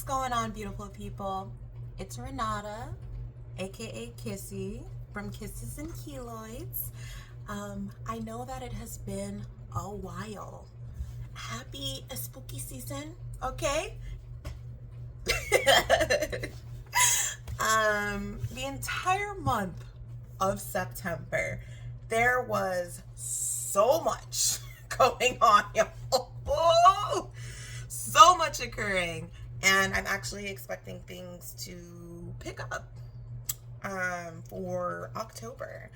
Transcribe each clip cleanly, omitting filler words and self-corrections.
going on, beautiful people? It's Renata, aka Kissy, from Kisses and Keloids. I know that it has been a while. Happy spooky season, okay? The entire month of September, there was so much going on, y'all. So much occurring, and I'm actually expecting things to pick up for October.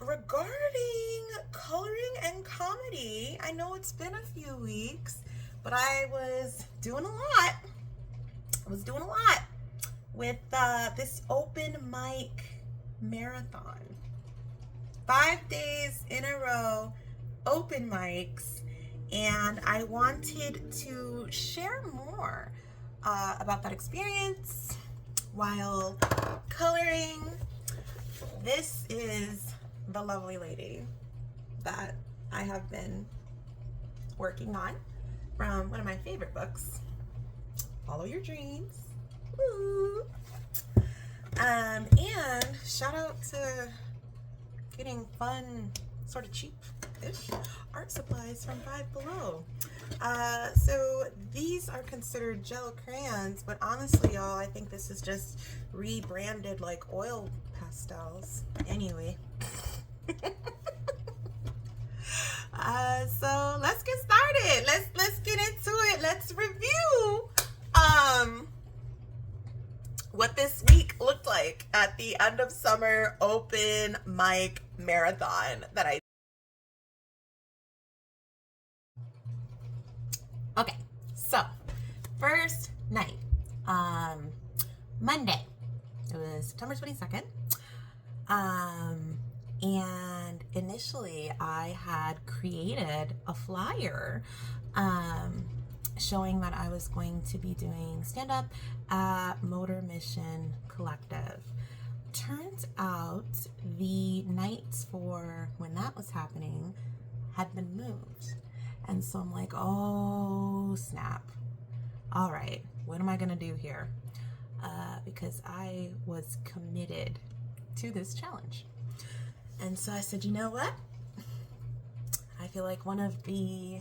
Regarding coloring and comedy, I know it's been a few weeks, but I was doing a lot. With this open mic marathon. 5 days in a row, open mics, and I wanted to share more about that experience while coloring. This is the lovely lady that I have been working on from one of my favorite books, Follow Your Dreams. Woo. And shout out to getting fun, sort of cheap-ish art supplies from Five Below. So these are considered gel crayons, but honestly, y'all, I think this is just rebranded like oil pastels. Anyway. So let's get started. Let's get into it. Let's review what this week looked like at the end of summer open mic marathon that I. Okay, so first night, Monday. It was September 22nd. And initially I had created a flyer showing that I was going to be doing stand-up at Motor Mission Collective. Turns out the nights for when that was happening had been moved. And so I'm like, oh snap. All right, what am I gonna do here? Because I was committed to this challenge. And so I said, you know what? I feel like one of the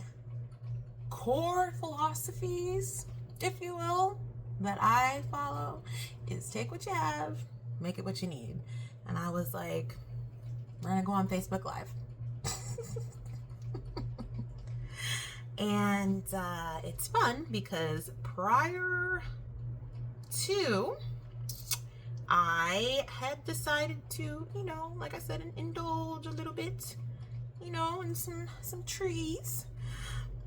core philosophies, if you will, that I follow is take what you have, make it what you need. And I was like, we're gonna go on Facebook Live. And it's fun because prior to, I had decided to, like I said, indulge a little bit, in some trees,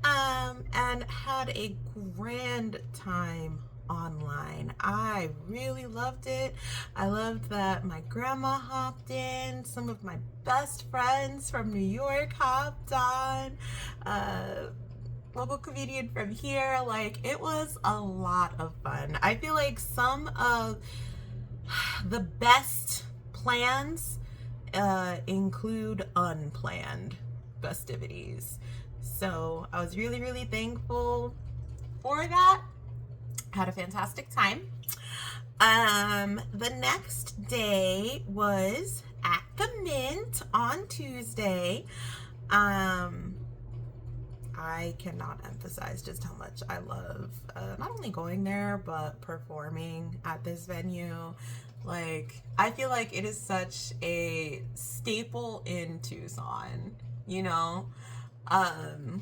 and had a grand time online. I really loved it. I loved that my grandma hopped in, some of my best friends from New York hopped on, local comedian from here. Like, it was a lot of fun. I feel like some of the best plans include unplanned festivities. So I was really, really thankful for that. Had a fantastic time. The next day was at the Mint on Tuesday. I cannot emphasize just how much I love not only going there, but performing at this venue. Like, I feel like it is such a staple in Tucson, I'd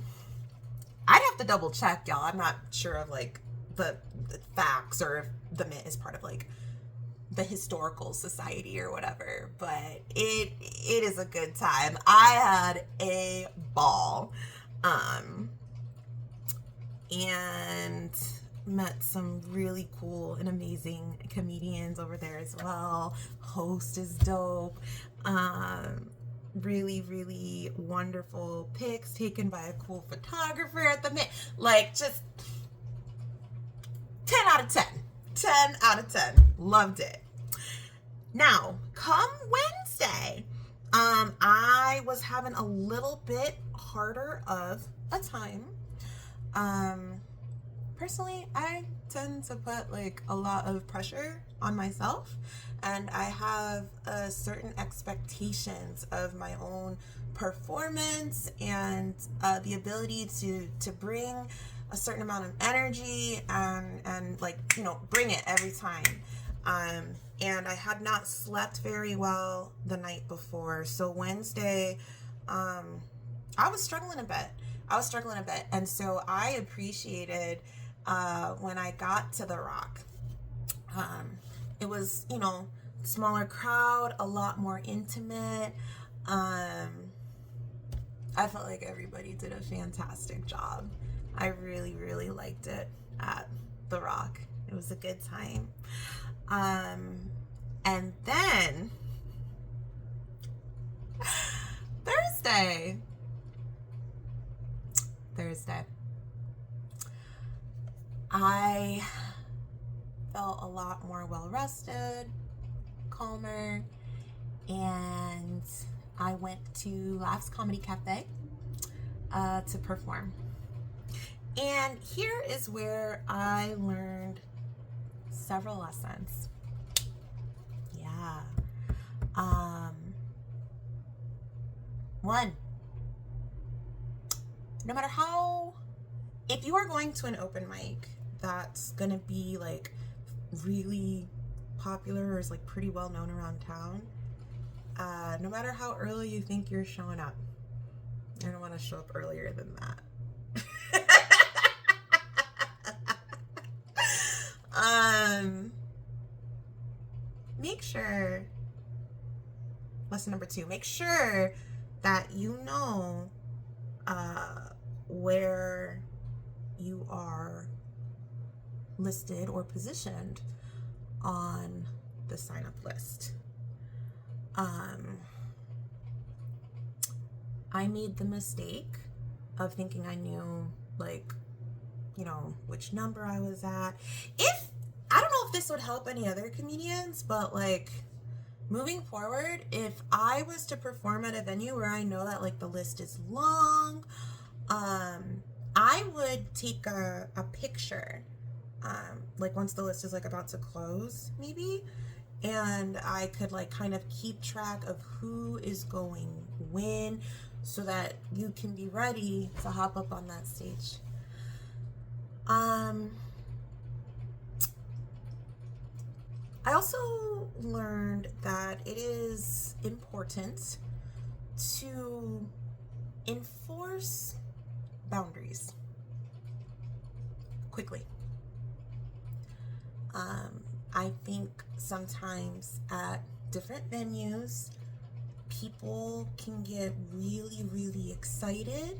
have to double check, y'all. I'm not sure of like the facts or if the Mint is part of like the historical society or whatever, but it is a good time. I had a ball. And met some really cool and amazing comedians over there as well. Host is dope. Really, really wonderful pics taken by a cool photographer at the Mint. Like, just 10 out of 10. 10 out of 10. Loved it. Now, come Wednesday, I was having a little bit harder of a time. Personally, I tend to put like a lot of pressure on myself, and I have certain expectations of my own performance and the ability to bring a certain amount of energy and like, you know, bring it every time. And I had not slept very well the night before, so Wednesday, I was struggling a bit. And so I appreciated when I got to the Rock. It was, you know, smaller crowd, a lot more intimate. I felt like everybody did a fantastic job. I really, really liked it at the Rock. It was a good time. And then Thursday, I felt a lot more well rested, calmer, and I went to Laughs Comedy Cafe to perform. And here is where I learned several lessons. Yeah. One, no matter how, if you are going to an open mic that's gonna be like really popular or is like pretty well known around town, no matter how early you think you're showing up, I don't want to show up earlier than that. Make sure, lesson number 2, make sure that you know where you are listed or positioned on the sign up list. I made the mistake of thinking I knew, like, you know, which number I was at. I don't know if this would help any other comedians, but like moving forward, if I was to perform at a venue where I know that like the list is long, I would take a picture, like once the list is like about to close maybe, and I could like kind of keep track of who is going when so that you can be ready to hop up on that stage. I also learned that it is important to enforce boundaries quickly. I think sometimes at different venues, people can get really, really excited.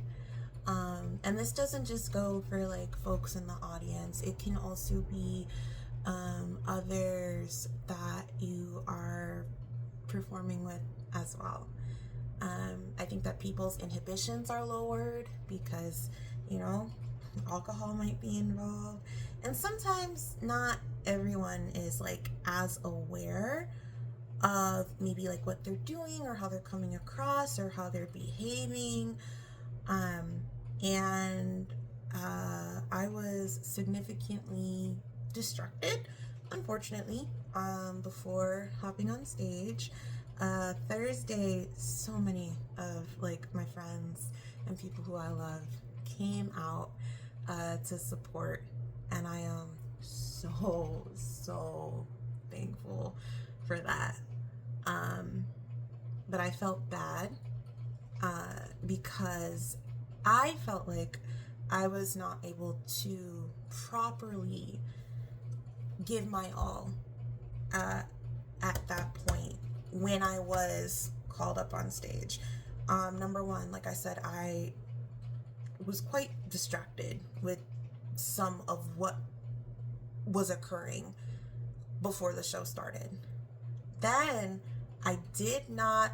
And this doesn't just go for like folks in the audience. It can also be others that you are performing with as well. I think that people's inhibitions are lowered because, you know, alcohol might be involved. And sometimes not everyone is like as aware of maybe like what they're doing or how they're coming across or how they're behaving. And I was significantly distracted, unfortunately, before hopping on stage. Thursday, so many of like my friends and people who I love came out to support, and I am so thankful for that. But I felt bad because I felt like I was not able to properly give my all at that point when I was called up on stage. Number one, like I said, I was quite distracted with some of what was occurring before the show started. Then I did not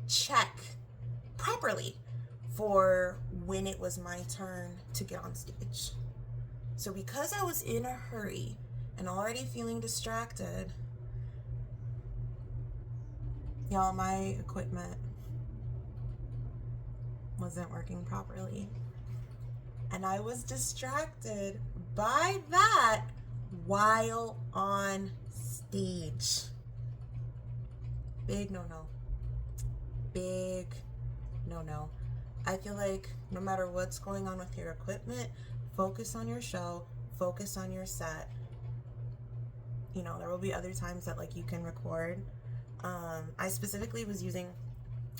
check properly for when it was my turn to get on stage. So because I was in a hurry and already feeling distracted, y'all, my equipment wasn't working properly. And I was distracted by that while on stage. Big no-no. Big no-no. I feel like no matter what's going on with your equipment, focus on your show, focus on your set. You know, there will be other times that like you can record. I specifically was using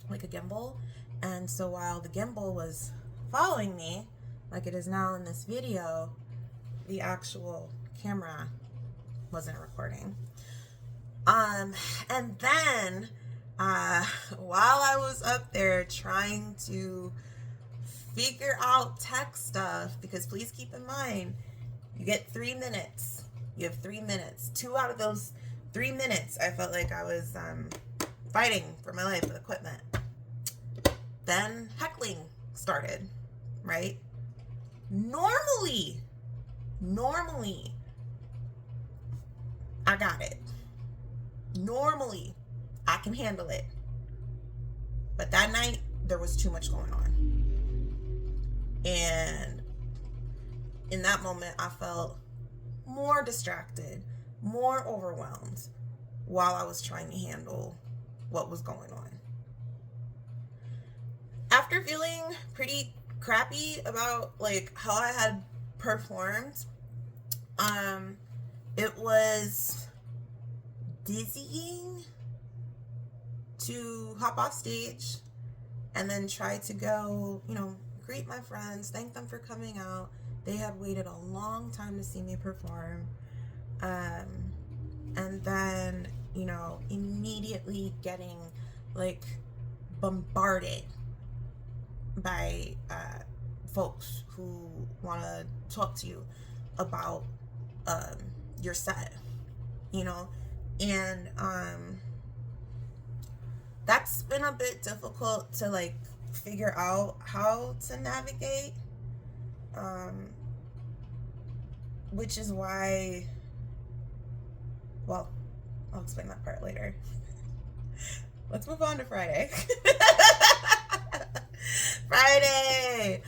like a gimbal, and so while the gimbal was following me, like it is now in this video, the actual camera wasn't recording. And then while I was up there trying to figure out tech stuff, because please keep in mind, you get 3 minutes. You have 3 minutes. 2 out of those 3 minutes, I felt like I was fighting for my life with equipment. Then heckling started, right? Normally, I got it. Normally, I can handle it. But that night, there was too much going on. And in that moment, I felt more distracted, more overwhelmed while I was trying to handle what was going on. After feeling pretty crappy about like how I had performed, it was dizzying to hop off stage and then try to go, you know, greet my friends, thank them for coming out. They had waited a long time to see me perform. And then, you know, immediately getting like bombarded by folks who want to talk to you about your set, you know, and that's been a bit difficult to like figure out how to navigate, which is why, well, I'll explain that part later. Let's move on to Friday. Friday,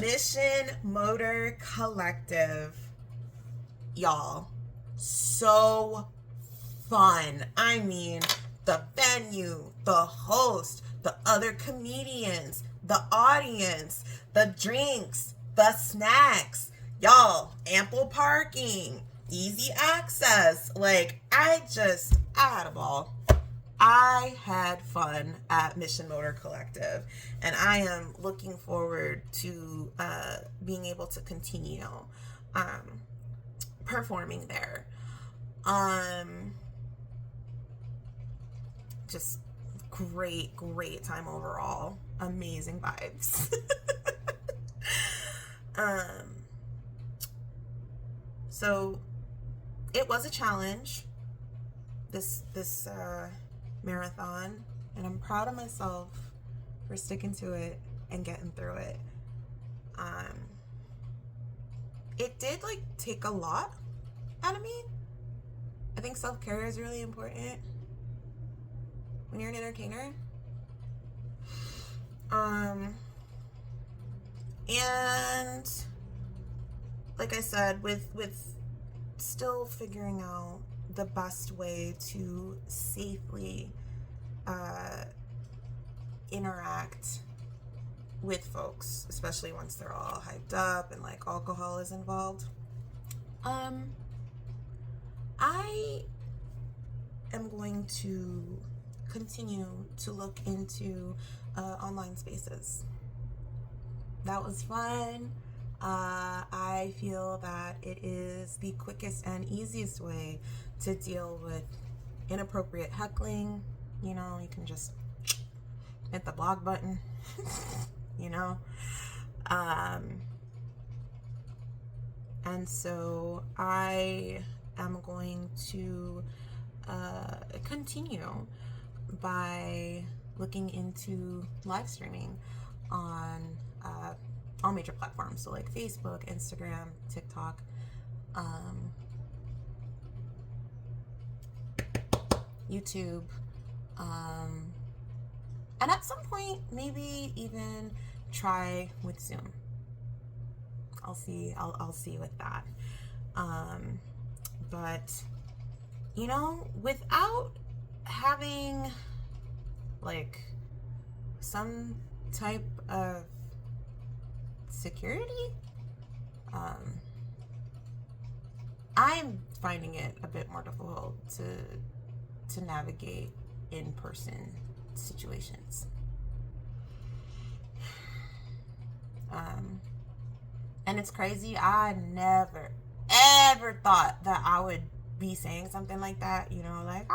Mission Motor Collective. Y'all, so fun. I mean, the venue, the host, the other comedians, the audience, the drinks, the snacks. Y'all, ample parking, easy access. Like, I had a ball. I had fun at Mission Motor Collective, and I am looking forward to being able to continue performing there. Just great time overall. Amazing vibes. So it was a challenge, this marathon, and I'm proud of myself for sticking to it and getting through it. It did like take a lot out of me. I think self-care is really important when you're an entertainer. And like I said, with still figuring out the best way to safely interact with folks, especially once they're all hyped up and like alcohol is involved. I am going to continue to look into online spaces. That was fun. I feel that it is the quickest and easiest way to deal with inappropriate heckling. You know, you can just hit the block button, you know. And so I am going to continue by looking into live streaming on all major platforms, so like Facebook, Instagram, TikTok, YouTube, and at some point maybe even try with Zoom. I'll see with that. But, you know, without having like some type of security, I'm finding it a bit more difficult to navigate in-person situations. And it's crazy. I never ever thought that I would be saying something like that, you know, like,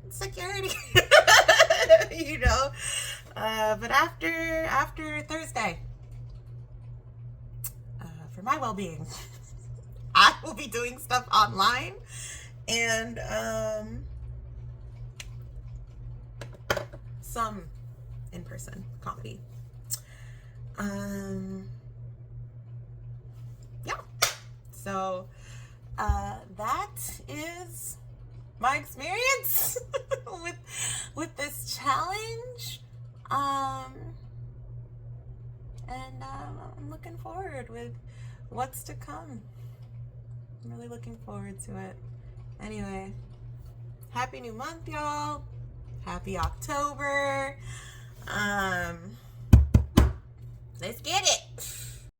security. You know, but after Thursday, for my well-being, I will be doing stuff online, and some in-person comedy. Yeah, so that is my experience with this challenge, and I'm looking forward with what's to come. I'm really looking forward to it. Anyway, happy new month, y'all. Happy October.